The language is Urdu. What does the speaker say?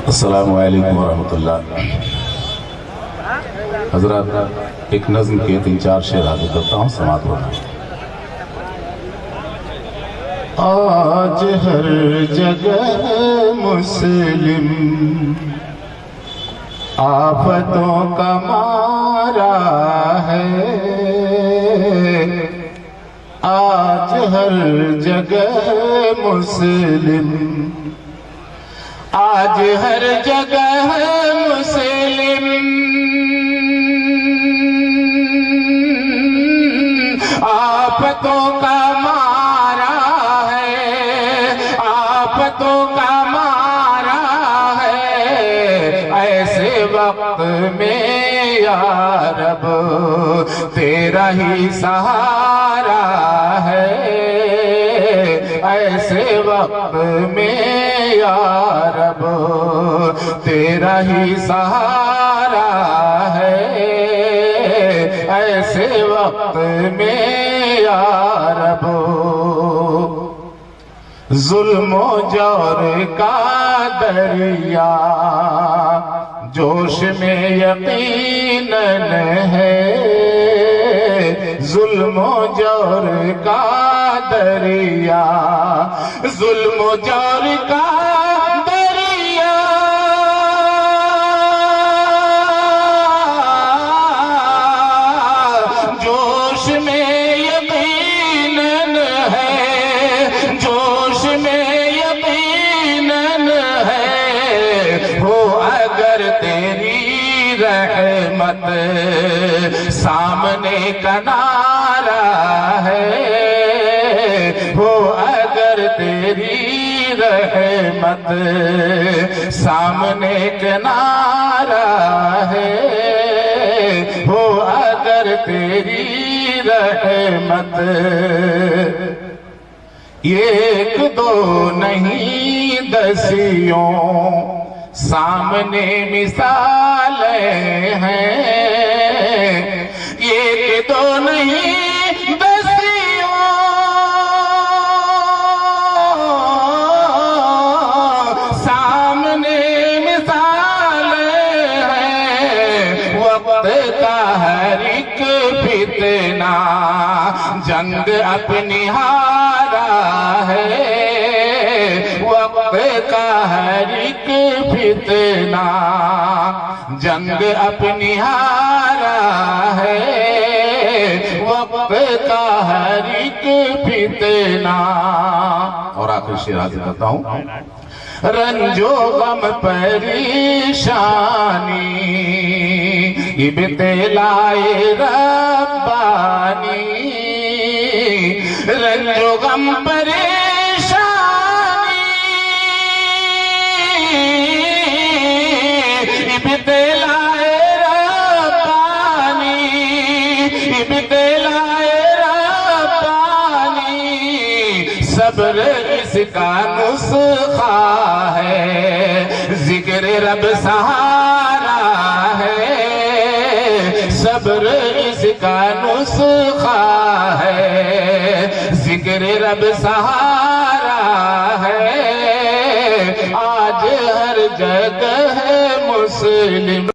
السلام علیکم ورحمۃ اللہ۔ حضرات ایک نظم کے 3-4 شعر حاضر کرتا ہوں، سماعت ہونا۔ آج ہر جگہ مسلم آفتوں کا مارا ہے، آج ہر جگہ مسلم، آج ہر جگہ مسلم آفتوں کا مارا ہے، آفتوں کا مارا ہے۔ ایسے وقت میں یا رب تیرا ہی سہارا ہے، ایسے وقت میں یا رب تیرا ہی سہارا ہے، ایسے وقت میں یا رب۔ ظلم و جور کا دریا جوش میں یقیناً ہے، ظلم و جور کا دریا، ظلم و جور کا دریا جوش میں یقیناً ہے، جوش میں یقیناً ہے۔ ہو اگر تیری رحمت سامنے کنارہ ہے، ہو اگر تیری رحمت سامنے کنارہ ہے، ہو اگر تیری رحمت۔ ایک دو نہیں دسیوں سامنے مثالیں ہیں، ایک دو نہیں دسیوں سامنے مثالیں ہیں۔ وقت کا ہر ایک فتنہ جنگ اپنی ہارا ہے، وقت کا ہر ایک فتنہ جنگ اپنی ہارا ہے، وقت کا ہر ایک فتنہ۔ اور آخر شعر حاضر کرتا ہوں۔ رنج و غم پریشانی ابتلائے ربانی، رنج و غم پریشانی ابتلائے ربانی، ابتلائے ربانی۔ صبر اس کا نسخہ ہے، ذکر رب سہارا ہے، صبر اس کا نسخہ ہے، ذکر رب سہارا ہے۔ آج ہر جگہ مسلم